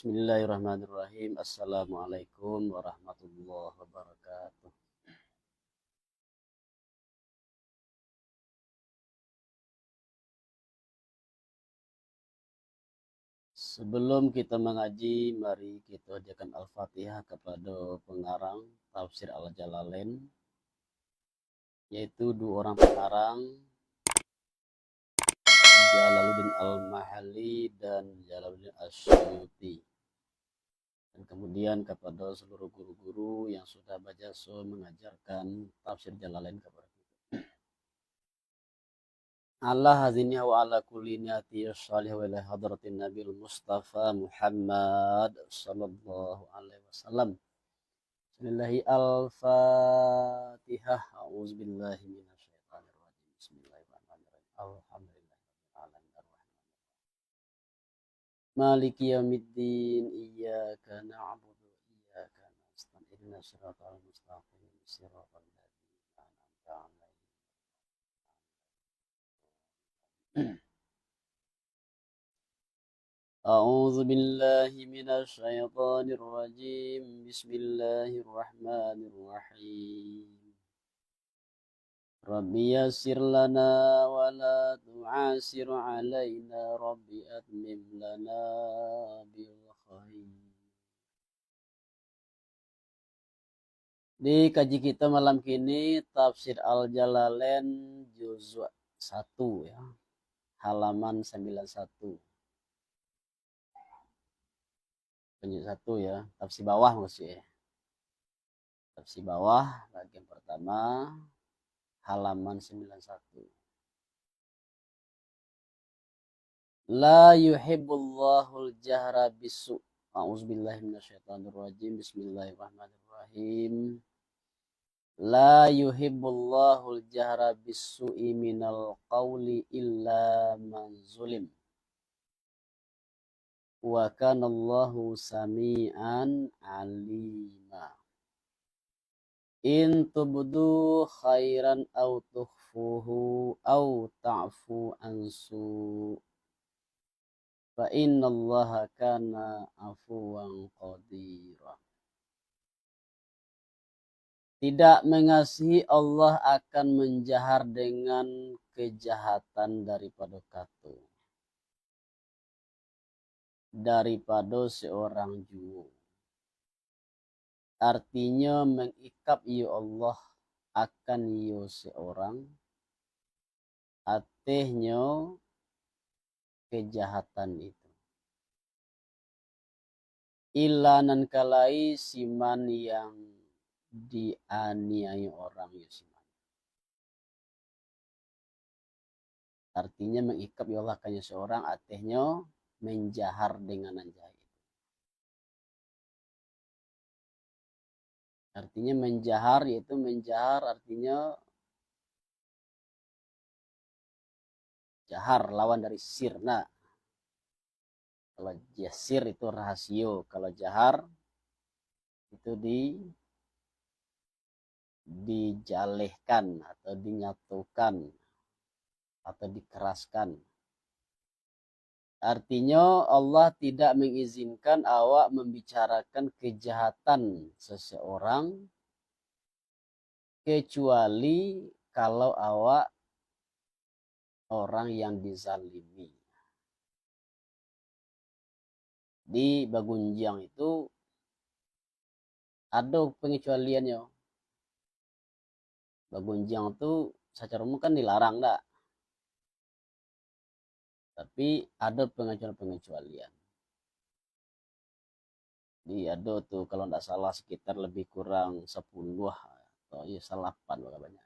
Bismillahirrahmanirrahim. Assalamualaikum warahmatullahi wabarakatuh. Sebelum kita mengaji, mari kita ajarkan Al-Fatihah kepada pengarang Tafsir Al-Jalalain, yaitu dua orang pengarang, Jalaluddin Al-Mahalli dan Jalaluddin Asyuyuti. Dan kemudian kepada seluruh guru-guru yang sudah berjasa mengajarkan Tafsir Jalalain kepada kita. Ala hazini wa ala kulli niyati salih wa ila hadratin nabil mustafa Muhammad sallallahu alaihi wasallam. Bismillahi al-fatihah. A'udzubillahi minasyaitonir rajim. Bismillahirrahmanirrahim. Alhamdulillahirabbil alamin. Maliki yaumiddin. Iyyaka na'budu wa iyyaka nasta'in. Ihdinas siratal mustaqim. Siratal ladzina an'amta 'alaihim. أعوذ بالله من الشيطان الرجيم بسم الله الرحمن الرحيم رب يسر لنا ولا تعسر علينا رب أتمم لنا بالخير. Di kaji kita malam kini Tafsir Al-Jalalain juz 1 ya, halaman 91. Penjuz 1 ya, tafsir bawah maksudnya. Tafsir bawah bagian pertama halaman 91. La yuhibbullahul jahra bisu. A'udzubillahi minasyaitonirrajim. Bismillahirrahmanirrahim. La yuhibbullahul jahra bisu'i minal qawli illa man zulim. Wa kanallahu sami'an alima. In tubdu khairan aw tukhfuhu aw ta'fu ansu. Fa innallaha kana afuwan qadira. Tidak mengasihi Allah akan menjahar dengan kejahatan daripada kata, daripada seorang jua. Artinya mengikap ya Allah akan ya seorang atehnya kejahatan itu. Ilanan kalai siman yang dianiaya orang ya siman. Artinya mengikap ya Allah akan ya seorang atehnya menjahar dengan anjay. Artinya menjahar, yaitu menjahar artinya jahar, lawan dari sirna. Kalau jasir itu rahasio, kalau jahar itu dijalehkan atau dinyatukan atau dikeraskan. Artinya Allah tidak mengizinkan awak membicarakan kejahatan seseorang kecuali kalau awak orang yang dizalimi. Di Bagunjang itu ada pengecualiannya. Bagunjang itu secara umum kan dilarang dah. Tapi ada pengecualian. Jadi ada tuh kalau tidak salah sekitar lebih kurang 10 atau ya salah 8 banyak.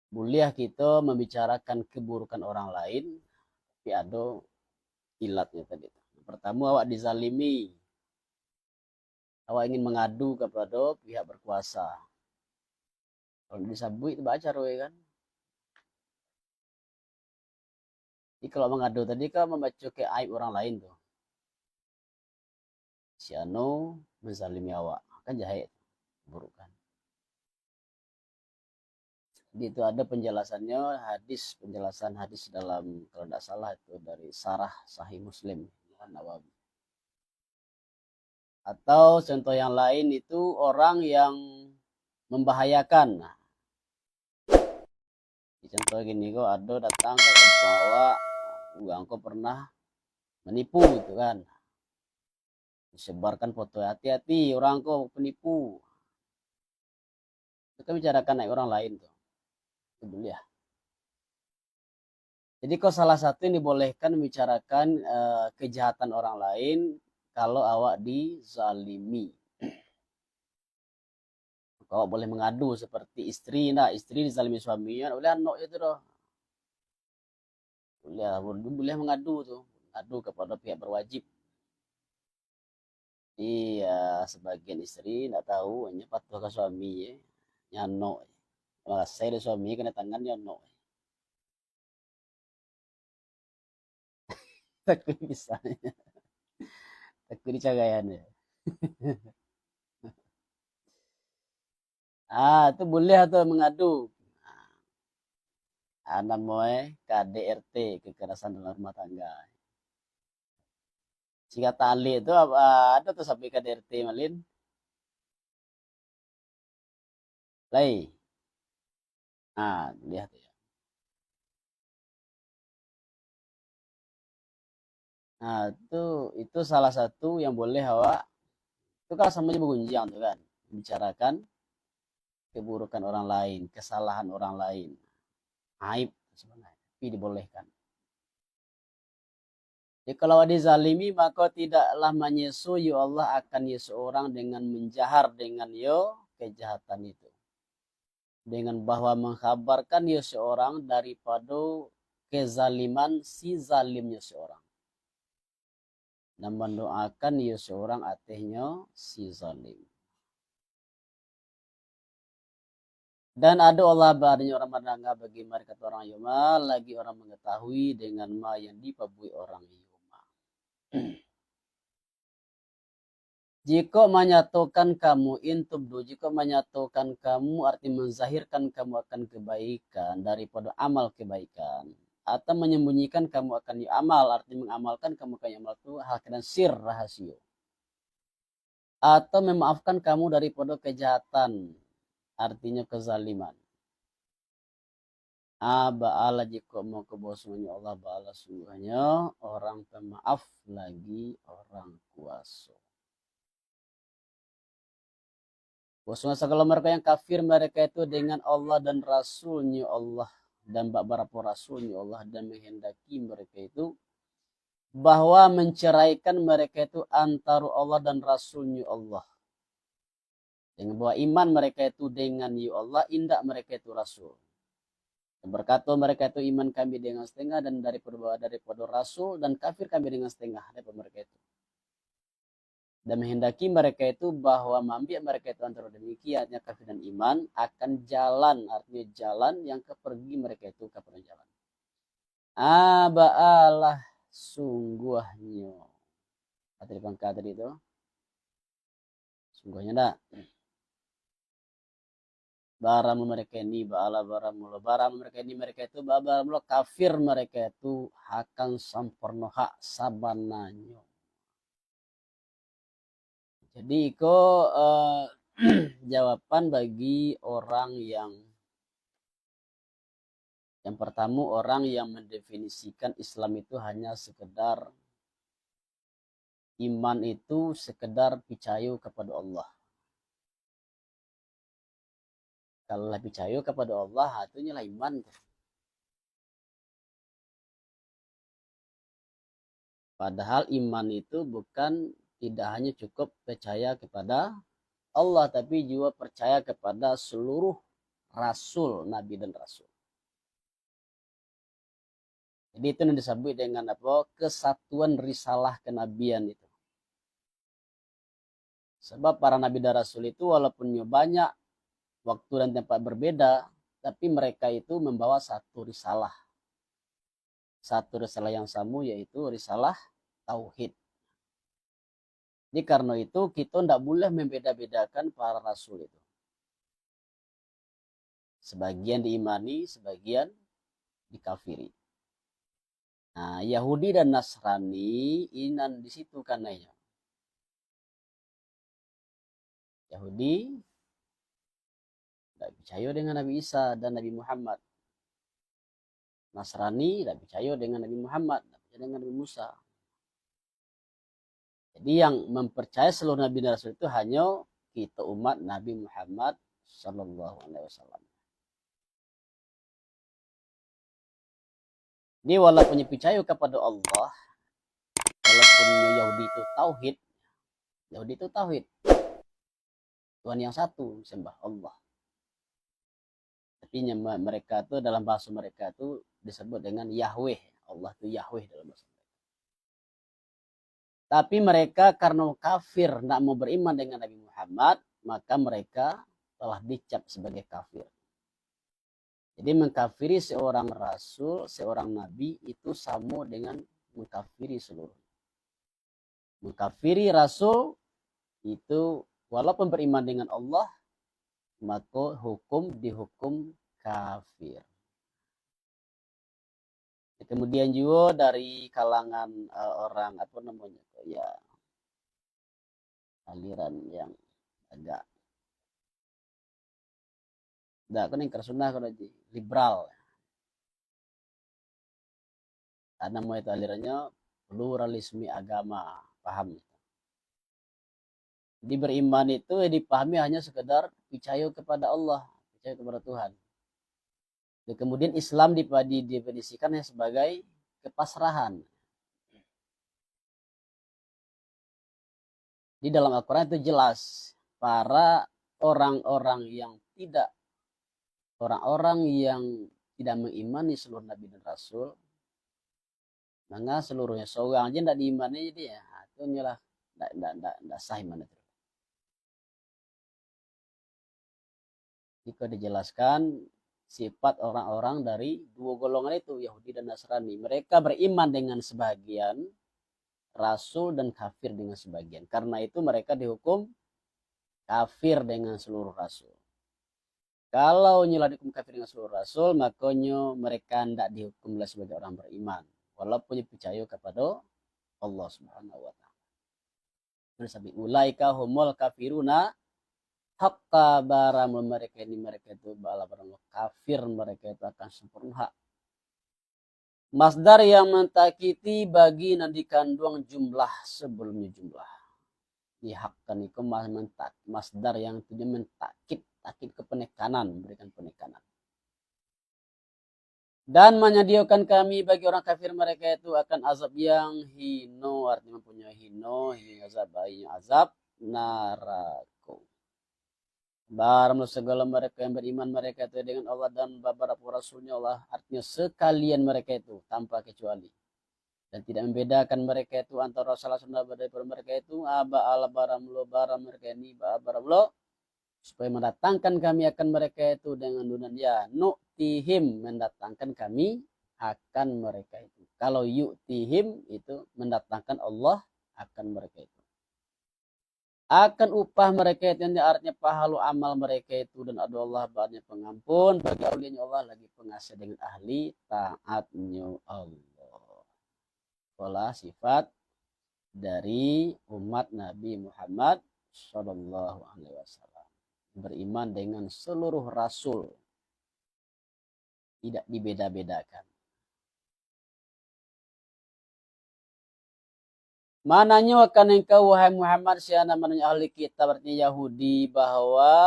Boleh kita membicarakan keburukan orang lain, tapi ada ilatnya tadi. Pertama, awak dizalimi. Awak ingin mengadu kepada pihak berkuasa. Kalau disabui itu baca roy kan. Jadi kalau mengadu tadi kan membaca ke aib orang lain tuh. Si Anu menzalimi awak, kan jahat, buruk kan. Jadi itu ada penjelasannya, penjelasan hadis dalam kalau tidak salah itu dari Sarah Sahih Muslim Nawawi. Atau contoh yang lain itu orang yang membahayakan. Nah, contoh gini kok ada datang ke kampung awak, engkau pernah menipu gitu kan. Disebarkan foto, hati-hati orang kok penipu. Kita bicarakan naik orang lain tuh. Itu boleh ya. Jadi kok salah satu yang dibolehkan membicarakan kejahatan orang lain kalau awak dizalimi. Awak boleh mengadu seperti istri, nah istri dizalimi suaminya, boleh anak itu doh. Boleh mengadu tuh, mengadu kepada pihak berwajib. Iya, sebagian istri tidak tahu, hanya patuh ke suami ya, nyano. Malah saya suami kena tangan nyano. Takut bisa, takut dicagayan ya. Itu boleh atau mengadu. Namanya KDRT, kekerasan dalam rumah tangga. Jika tali itu ada tuh sampai KDRT malin. Lai. Lihat ya. Itu salah satu yang boleh awak. Itu kalau sama bergunjang tuh kan, bicarakan keburukan orang lain, kesalahan orang lain, aib sebenarnya, tapi dibolehkan. Jadi kalau dizalimi maka tidaklah menyesu ya Allah akan ya seorang dengan menjahar dengan yo kejahatan itu. Dengan bahwa mengkhabarkan ya seorang daripada kezaliman si zalimnya seorang. Dan mendoakan ya seorang atehnya si zalim. Dan ada Allah bahannya orang mendengar bagi mereka orang Yoma, lagi orang mengetahui dengan ma yang dipabui orang Yoma. Jika menyatukan kamu intubdu, jika menyatukan kamu arti menzahirkan kamu akan kebaikan daripada amal kebaikan. Atau menyembunyikan kamu akan amal, arti mengamalkan kamu akan amal itu hal dan sir rahasia. Atau memaafkan kamu daripada kejahatan, artinya kezaliman. Ba'ala jika mau kebosannya Allah ba'ala sungguhnya orang pemaaf lagi orang kuasa. Bosnya segala mereka yang kafir mereka itu dengan Allah dan Rasulnya Allah dan beberapa Rasulnya Allah dan menghendaki mereka itu bahwa menceraikan mereka itu antara Allah dan Rasulnya Allah. Dengan bahwa iman mereka itu dengan ya Allah, indah mereka itu Rasul. Berkata mereka itu iman kami dengan setengah dan daripada Rasul dan kafir kami dengan setengah daripada mereka itu. Dan menghendaki mereka itu bahwa mambiak mereka itu antara demikiannya kafir dan iman akan jalan, artinya jalan yang kepergi mereka itu kepada jalan. Ba'alah sungguhnya. Kata tadi itu. Sungguhnya dah. Baram mereka ini, ba'ala baram mereka ini, mereka itu, baram kafir mereka itu akan sampurna hak sabananya. Jadi iko jawaban bagi orang yang pertama orang yang mendefinisikan Islam itu hanya sekedar iman itu sekedar percaya kepada Allah. Kalau percaya kepada Allah, itu nyalah iman. Padahal iman itu bukan tidak hanya cukup percaya kepada Allah, tapi juga percaya kepada seluruh rasul, nabi dan rasul. Jadi itu yang disebut dengan apa? Kesatuan risalah kenabian itu. Sebab para nabi dan rasul itu walaupun banyak waktu dan tempat berbeda, tapi mereka itu membawa satu risalah. Satu risalah yang sama yaitu risalah tauhid. Jadi karena itu kita tidak boleh membeda-bedakan para rasul itu. Sebagian diimani, sebagian dikafiri. Nah, Yahudi dan Nasrani inan di situ karenanya. Yahudi tidak percaya dengan Nabi Isa dan Nabi Muhammad. Nasrani tidak percaya dengan Nabi Muhammad, tidak percaya dengan Nabi Musa. Jadi yang mempercayai seluruh Nabi dan Rasul itu hanya kita umat Nabi Muhammad Sallallahu Alaihi Wasallam. Ini walaupun percaya kepada Allah, walaupun Yahudi itu tauhid, Tuhan yang satu, sembah Allah. Tapi mereka itu dalam bahasa mereka itu disebut dengan Yahweh. Allah itu Yahweh dalam bahasa mereka. Tapi mereka karena kafir, tidak mau beriman dengan Nabi Muhammad, maka mereka telah dicap sebagai kafir. Jadi mengkafiri seorang rasul, seorang nabi itu sama dengan mengkafiri seluruh. Mengkafiri rasul itu walaupun beriman dengan Allah, maka dihukum kafir. Kemudian juga dari kalangan orang ya aliran yang agak kan yang kersunah kalau di liberal. Karena mau itu alirannya pluralisme agama, paham? Jadi beriman itu dipahami hanya sekedar percaya kepada Allah, percaya kepada Tuhan. Dan kemudian Islam didefinisikannya sebagai kepasrahan. Di dalam Al-Quran itu jelas para orang-orang yang tidak mengimani seluruh Nabi dan Rasul, maka seluruhnya seorang aja tidak diimani dia, itu nyalah tidak sah iman itu. Jika dijelaskan sifat orang-orang dari dua golongan itu, Yahudi dan Nasrani, mereka beriman dengan sebagian Rasul dan kafir dengan sebagian. Karena itu mereka dihukum kafir dengan seluruh Rasul. Kalau nyolah dihukum kafir dengan seluruh Rasul, makanya mereka tidak dihukum sebagai orang beriman. Walaupun percaya kepada Allah Subhanahu wa Ta'ala. Terus ulaika humul kafiruna haqqa baramul, mereka itu bala barang kafir, mereka itu akan sempurna hak. Masdar yang mentakiti bagi nanti kandung jumlah sebelumnya jumlah. Dihakkan itu masdar yang tujuan mentakit ke penekanan, memberikan penekanan. Dan menyediakan kami bagi orang kafir mereka itu akan azab yang hino, artinya mempunyai hino azab neraka. Baramlah segala mereka yang beriman mereka itu dengan Allah dan beberapa rasulnya Allah, artinya sekalian mereka itu tanpa kecuali, dan tidak membedakan mereka itu antara salah satu daripada mereka itu baram mereka ini baramlo, supaya mendatangkan kami akan mereka itu dengan dunia nu'tihim, mendatangkan kami akan mereka itu. Kalau yu'tihim itu mendatangkan Allah akan mereka itu. Akan upah mereka itu, yang artinya pahala amal mereka itu, dan ada Allah banyak pengampun bagi aulianya Allah, lagi pengasih dengan ahli taatnya Allah. Pola sifat dari umat Nabi Muhammad Sallallahu Alaihi Wasallam, beriman dengan seluruh rasul, tidak dibeda-bedakan. Mananya akan engkau wahai Muhammad siana mananya ahli kitab, artinya Yahudi, bahwa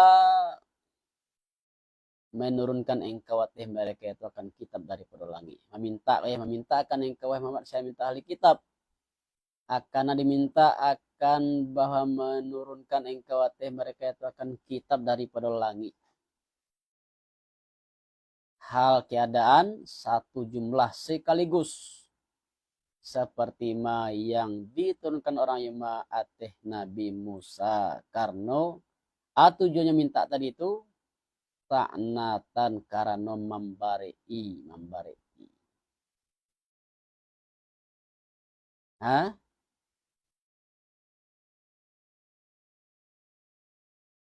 menurunkan engkau atas mereka itu akan kitab daripada langit. Meminta akan engkau wahai Muhammad, saya minta ahli kitab. Akan diminta akan bahwa menurunkan engkau atas mereka itu akan kitab daripada langit. Hal keadaan satu jumlah sekaligus. Seperti yang diturunkan orang yang ateh Nabi Musa. Karena tujuannya minta tadi itu ta'natan karena membari'i. Hah?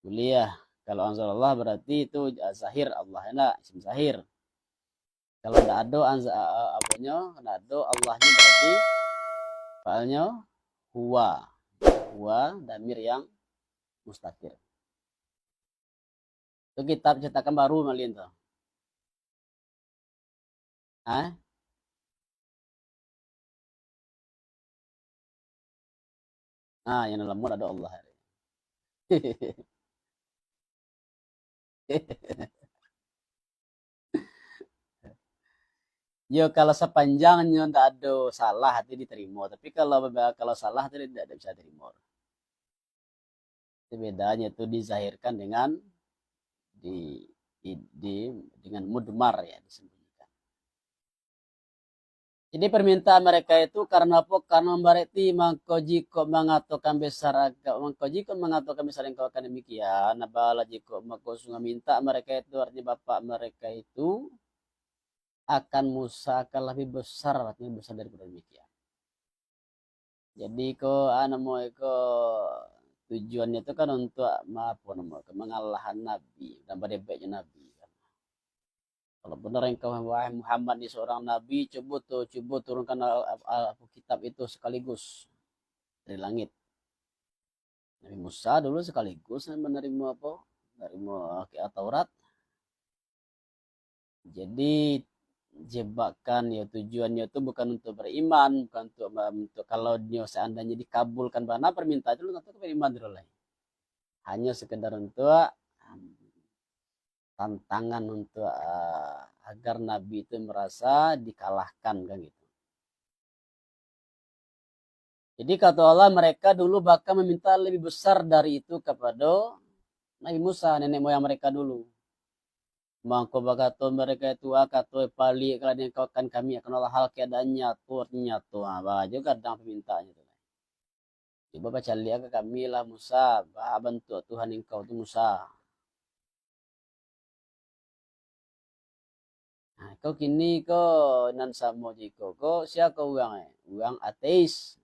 Kuliah. Kalau anzalallah berarti itu zahir Allah, enak isim zahir. Kalau tidak ada apanya, tidak ada Allahnya, berarti fa'alnya huwa damir yang mustaqir. Itu kitab cetakan baru malin tuh. Ah, ah yang dalam mur ada Allah. Yo kalau sepanjangnya tidak ada salah hati diterima, tapi kalau salah itu tidak bisa terima. Itu bedanya itu dizahirkan dengan di, dengan mudmar ya disembunyikan. Jadi permintaan mereka itu karena apa? Karena berarti mangkoji kok mengatakan besar agak mangkoji kok mengatakan besar engkau akan demikian. Nabala jiko mako sunga minta mereka itu artinya bapak mereka itu akan Musa akan lebih besar artinya besar daripada demikian. Jadi kok mau tujuannya itu kan untuk apa namanya mengalahkan Nabi dan berdebeknya Nabi. Kalau benar engkau wahai Muhammad ini seorang nabi, coba turunkan kitab itu sekaligus dari langit. Nabi Musa dulu sekaligus menerima apa? Menerima Taurat. Jadi jebakan ya tujuannya itu bukan untuk beriman, bukan untuk kalau dia seandainya dikabulkan mana permintaan itu untuk beriman dulu. Hanya sekedar untuk tantangan untuk agar Nabi itu merasa dikalahkan kan gitu. Jadi kata Allah mereka dulu bahkan meminta lebih besar dari itu kepada Nabi Musa, nenek moyang mereka dulu. Mangko bagato mereka itu akato pali kalau yang kau kan kami akan Allah hal keadaannya turnya tuh apa juga kadang permintaannya tuh. Coba baca lihat ke kami lah Musa, bah bantu Tuhan engkau tuh Musa. Nah, kau kini kau nan samo jiko kau siapa kau uang uang ateis.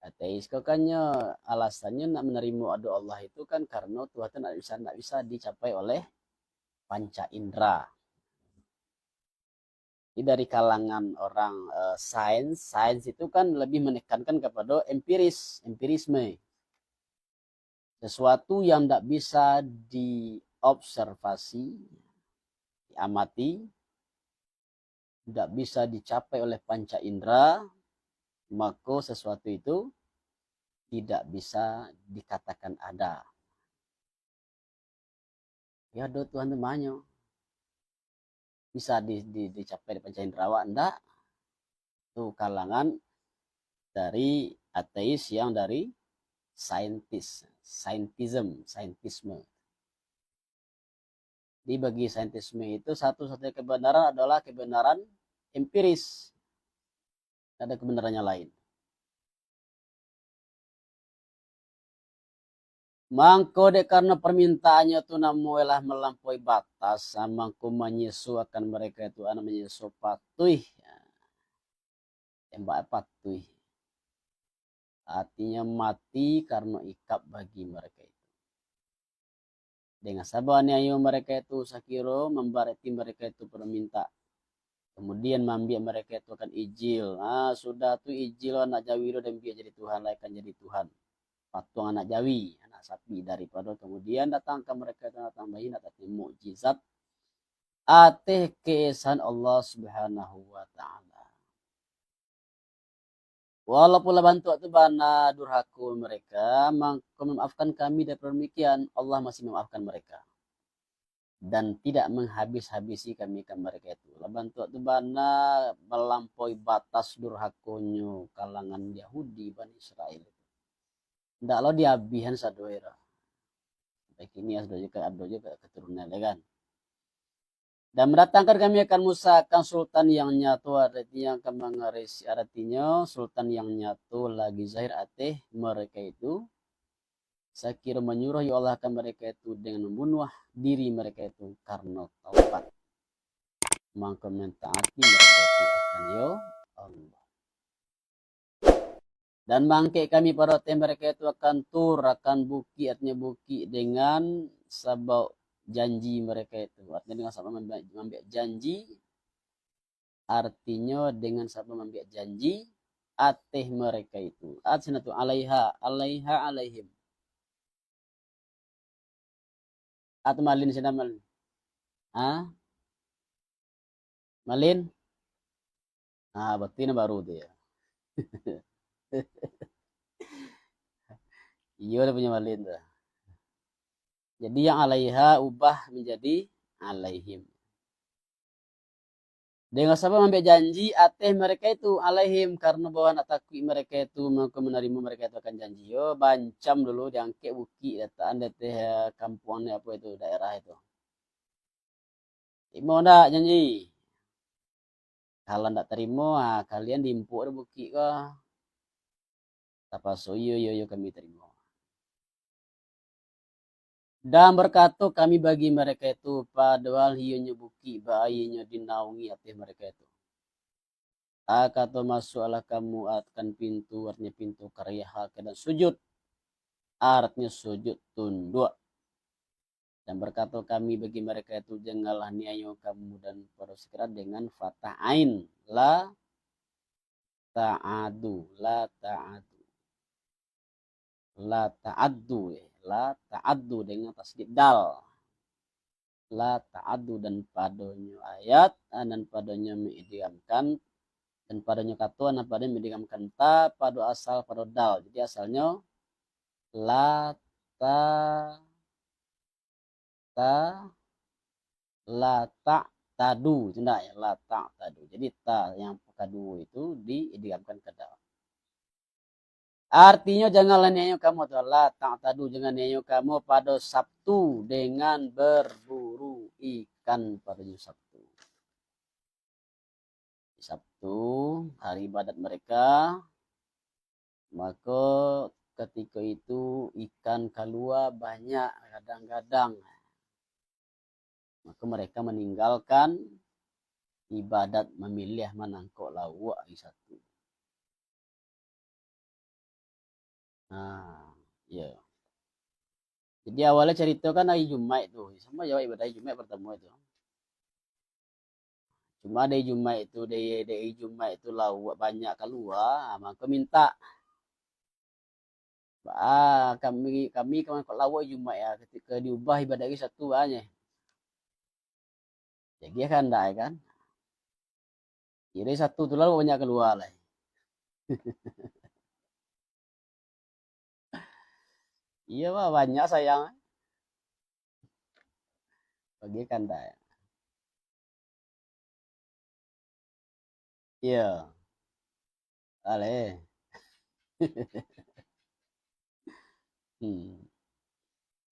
Ateis kau kannya alasannya nak menerima doa Allah itu kan karena Tuhan tidak bisa dicapai oleh panca indera. Jadi dari kalangan orang sains itu kan lebih menekankan kepada empirisme. Sesuatu yang tidak bisa diobservasi, diamati, tidak bisa dicapai oleh panca indera, maka sesuatu itu tidak bisa dikatakan ada. Ya do Tuhan temannya. Bisa dicapai di panca indera, enggak? Itu kalangan dari ateis yang dari saintisme. Di bagi saintisme itu satu-satunya kebenaran adalah kebenaran empiris. Ada kebenarannya lain. Mangko dek karena permintaannya itu namuelah melampaui batas. Mangko menyesu akan mereka itu anak menyesu patuh. Tembak patuh. Artinya mati karena ikap bagi mereka itu. Dengan sabarnya ayo mereka itu sakiro membarati mereka itu perminta. Kemudian mambiak mereka itu akan ijil. Sudah tuh ijil anak Jawi lo dan biar jadi Tuhan lah akan jadi Tuhan. Patung anak Jawi, anak sapi daripada kemudian datang ke mereka itu datang bayi datang mukjizat ateh keesan Allah Subhanahu wa taala. Walaupun bantu itu bana durhaku mereka, memaafkan kami dari demikian Allah masih memaafkan mereka. Dan tidak menghabis-habisi kami ke mereka itu. Bantu itu bana melampaui batas durhakunya kalangan Yahudi Bani Israel. Tidak lo diabihan sadoera. Baik ini ada juga keturunan kan. Dan mendatangkan kami akan Musa akan sultan yang nyatu artinya akan mengaris artinya sultan yang nyatu lagi zahir ateh mereka itu saya kira menyuruh ya Allah akan mereka itu dengan membunuh diri mereka itu karena taubat maka mentaati mereka itu akan ya Allah dan bangke kami pada mereka itu akan tur akan buki artinya buki dengan sabau janji mereka itu artinya dengan sabab mengambil janji artinya dengan sabab mengambil janji ateh mereka itu atsinatu alaiha alaihim Atau malin sih malin. Ah, malin. Ah, betina baru tuh ya. Iya udah punya malin tuh. Jadi yang alaiha ubah menjadi alaihim. Dengan sebab ambil janji ateh mereka itu alaihim karena bahwa nak takui mereka itu menerima mereka itu akan janji. Yo bancam dulu diangkat buki dataan deteh kampungannya apa itu daerah itu. Mau ndak janji? Kalau ndak terima, kalian diimpuk ada buki kah? Apa so yo kami terima. Dan berkata kami bagi mereka itu padahal hionya buki bayinya dinaungi hati mereka itu. Kata masuklah kamu akan pintu artinya pintu karya hak dan sujud artinya sujud tunduk. Dan berkata kami bagi mereka itu janganlah niayo kamu dan para sekira dengan fatah ain la ta'adu la ta'addu dengan tasdid dal la ta'addu dan padanya ayat dan padanya mengidgamkan dan padanya katuan dan padanya mengidgamkan ta pada asal pada dal. Jadi asalnya la ta ta la ta tadu itu enggak ya la ta tadu. Jadi ta yang kedua itu diidgamkan ke dal. Artinya janganlah niayo kamu atau la ta'tadu jangan niayo kamu pada Sabtu dengan berburu ikan pada Sabtu. Sabtu hari ibadat mereka, maka ketika itu ikan keluar banyak kadang-kadang. Maka mereka meninggalkan ibadat memilih menangkap lawak di satu. Nah, ya. Jadi awalnya cerita kan hari Jumat itu, sama jawab ibadah hari Jumat pertama itu. Cuma dari Jumat itu lawak banyak keluar, maka minta kami kawan kau lawak Jumat ya ketika diubah ibadah ini satu aja. Jadi kan enggak ya kan? Jadi satu tu lalu banyak keluar lah. Iya mah banyak sayang. Bagi kan enggak ya. Iya. Ale. Hmm.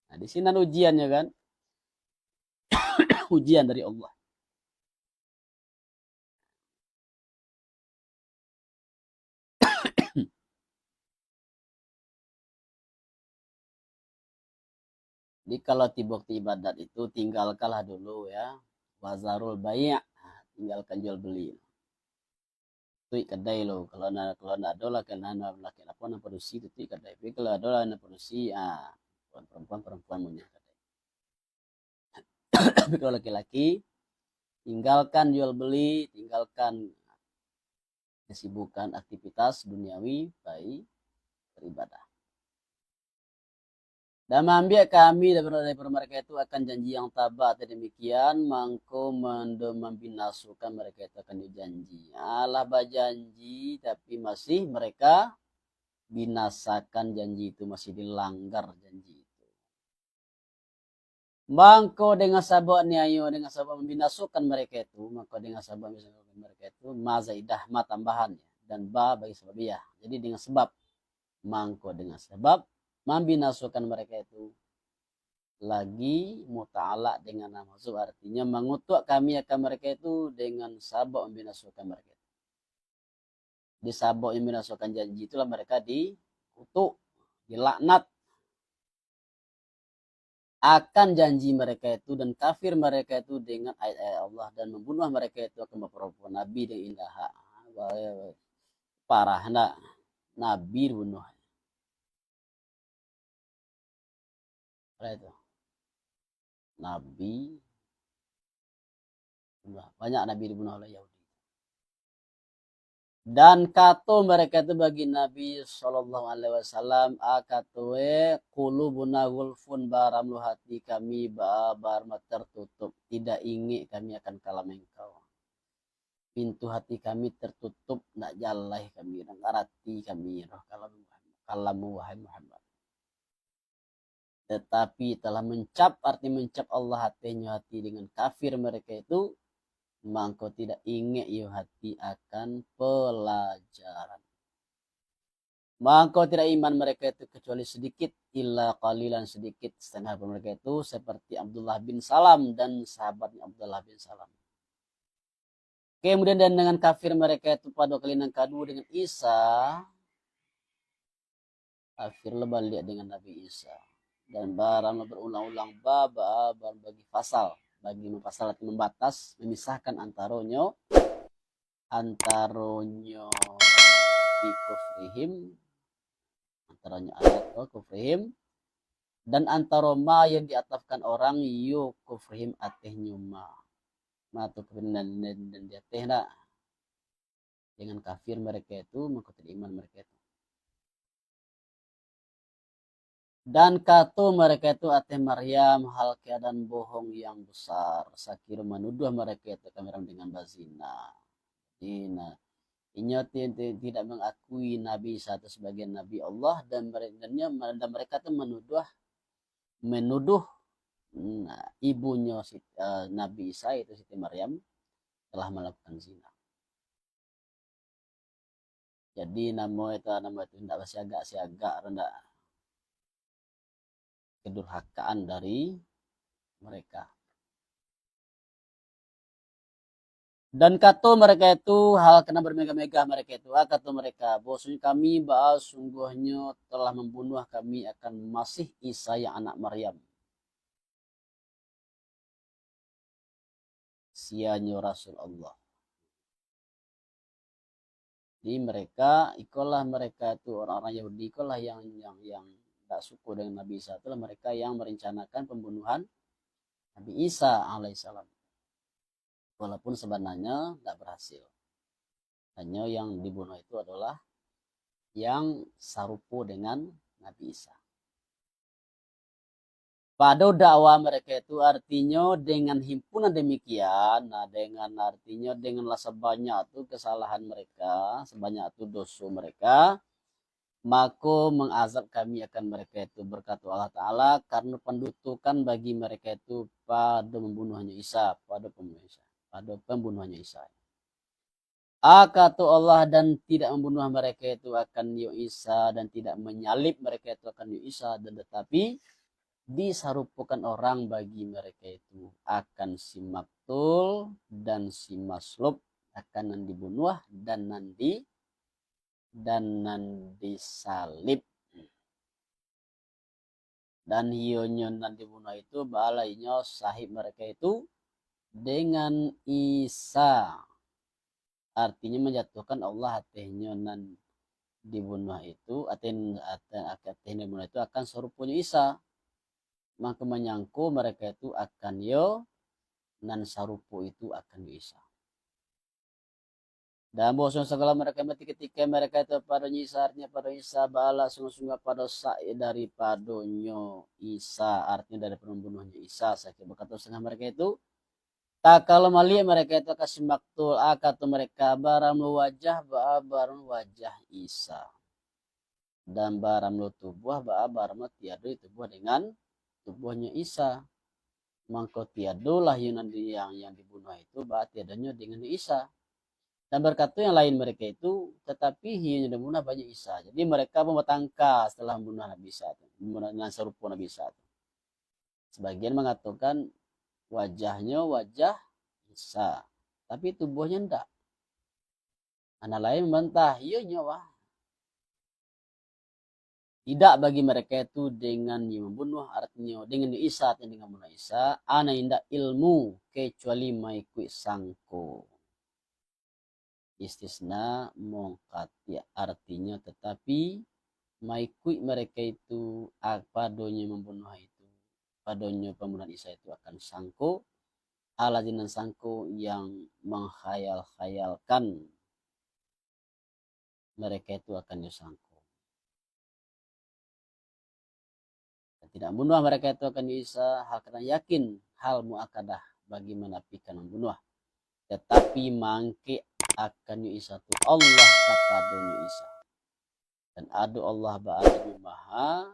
Nah, di sini ada ujiannya kan? Ujian dari Allah. Jadi kalau tibukti ibadat itu tinggalkanlah dulu ya. Wazarul bayi' tinggalkan jual beli. Itu kedai lo. Kalau nak ada lah kena laki apa nak produksi itu kedai. Tapi kalau ada lah nak produksi perempuan punya kedai. Tapi kalau laki-laki tinggalkan jual beli, tinggalkan kesibukan aktivitas duniawi baik beribadah. Dan ambil kami daripada mereka itu akan janji yang tabah demikian mangko membinasukan mereka itu akan dijanji. Allah berjanji tapi masih mereka binasakan janji itu masih dilanggar janji itu. Mangko dengan sabab niayo dengan sabab membinasukan mereka itu maka dengan sabab membinasukan mereka itu mazaidah ma tambahannya dan ba bagi sebabiyah. Jadi dengan sebab mangko dengan sebab membinasukan mereka itu lagi muta'ala dengan nama sub artinya mengutuk kami akan mereka itu dengan sabab membinasukan mereka. Di sabab yang membinasukan janji itulah mereka dikutuk, dilaknat akan janji mereka itu dan kafir mereka itu dengan ayat-ayat Allah dan membunuh mereka itu akan beberapa nabi dan indah parah hendak nabi dibunuh. Itu nabi banyak nabi dibunuh oleh Yahudi. Dan kata mereka itu bagi Nabi Shallallahu Alaihi Wasallam, akatwe kulubuna gulfun baramlu hati kami barma tertutup, tidak ingin kami akan kalah engkau. Pintu hati kami tertutup, nak jalai kami, nak arati kami, roh kalamu wahai Muhammad. Tetapi telah mencap, arti mencap Allah hatinya hati dengan kafir mereka itu, maka tidak ingat ya hati akan pelajaran. Maka tidak iman mereka itu kecuali sedikit, illa qalilan sedikit setengah mereka itu seperti Abdullah bin Salam dan sahabatnya Abdullah bin Salam. Kemudian dan dengan kafir mereka itu pada kali yang kedua dengan Isa, kafir balik dengan Nabi Isa. Dan barang berulang-ulang bagi pasal, bagi mempasal membatas, memisahkan antaronyo di kufrihim, antaranya ayat kufrihim, dan antara ma yang diatafkan orang yu kufrihim atehnya ma tu dan dia tehna dengan kafir mereka itu maka tidak iman mereka itu. Dan kata mereka itu ateh Maryam hal keadaan bohong yang besar. Sakir menuduh mereka itu kamerang dengan bazina. Dina. Inya tidak mengakui Nabi satu sebagai Nabi Allah dan mereka itu menuduh ibunya Nabi Isa itu Siti Maryam telah melakukan zina. Jadi nama itu tidak siaga rendah kedurhakaan dari mereka. Dan kata mereka itu hal kena bermegah-megah mereka itu. Kata mereka, bahwasanya kami sungguhnya telah membunuh kami akan Masih Isa yang anak Maryam. Sianya Rasul Allah. Jadi mereka itu orang-orang Yahudi itulah yang tidak suku dengan Nabi Isa. Itulah mereka yang merencanakan pembunuhan Nabi Isa alaihissalam. Walaupun sebenarnya tidak berhasil. Hanya yang dibunuh itu adalah yang sarupo dengan Nabi Isa. Pada dakwah mereka itu artinya dengan himpunan demikian, nah dengan artinya denganlah sebanyak itu kesalahan mereka, sebanyak itu dosa mereka, maka mengazab kami akan mereka itu berkata Allah Ta'ala karena pendudukan bagi mereka itu pada membunuhnya Isa, pada pembunuhannya Isa. Kata Allah dan tidak membunuh mereka itu akan Isa dan tidak menyalib mereka itu akan Isa dan tetapi disarupukan orang bagi mereka itu akan si maktul dan si maslub akan dibunuh dan disalib. Dan hionyo nan dibunuh itu balainya sahib mereka itu dengan Isa. Artinya menjatuhkan Allah atehnya nan dibunuh itu atehnya dibunuh itu akan serupunya Isa. Maka menyangku mereka itu akan nan sarupo itu akan Isa. Dan bosan segala mereka mati ketika mereka itu pada nyisarnya pada Isa bala sungguh-sungguh pada sa'i daripadonyo Isa, artinya dari pembunuhnya Isa. Saya berkata setengah mereka itu tak kalau melihat mereka itu kasih maktul akatu mereka baram wajah Isa dan baram tubuh baram tiada tubuh dengan tubuhnya Isa. Maka tiadolah yang dibunuh itu tiadanya dengan Isa. Dan berkata yang lain mereka itu, tetapi hianya dibunuh banyak Isa. Jadi mereka memetangka setelah membunuh Nabi Isa. Membunuh serupa Nabi Isa. Sebagian mengatakan wajahnya wajah Isa. Tapi tubuhnya tidak. Anak lain membantah, iya nyawa. Tidak bagi mereka itu dengan yang membunuh artinya dengan Isa atau dengan membunuh Isa. Anak indah ilmu kecuali maikui sangko. Istisna mongkat ya artinya tetapi maikui mereka itu padonya membunuh itu padonya pembunuhan Isa itu akan sangko ala jinan sangko yang menghayal-khayalkan mereka itu akan disangkut. Tidak bunuh mereka itu akan diisa hal karena yakin hal muakadah bagi menafikan membunuh. Tetapi mangke akan yuisa tu Allah kepada yuisa. Dan adu Allah ba'adu maha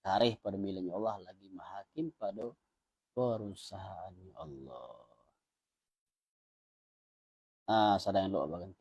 tarikh pada milanya Allah lagi maha hakim pada perusahaan Allah. Sadang lo bagan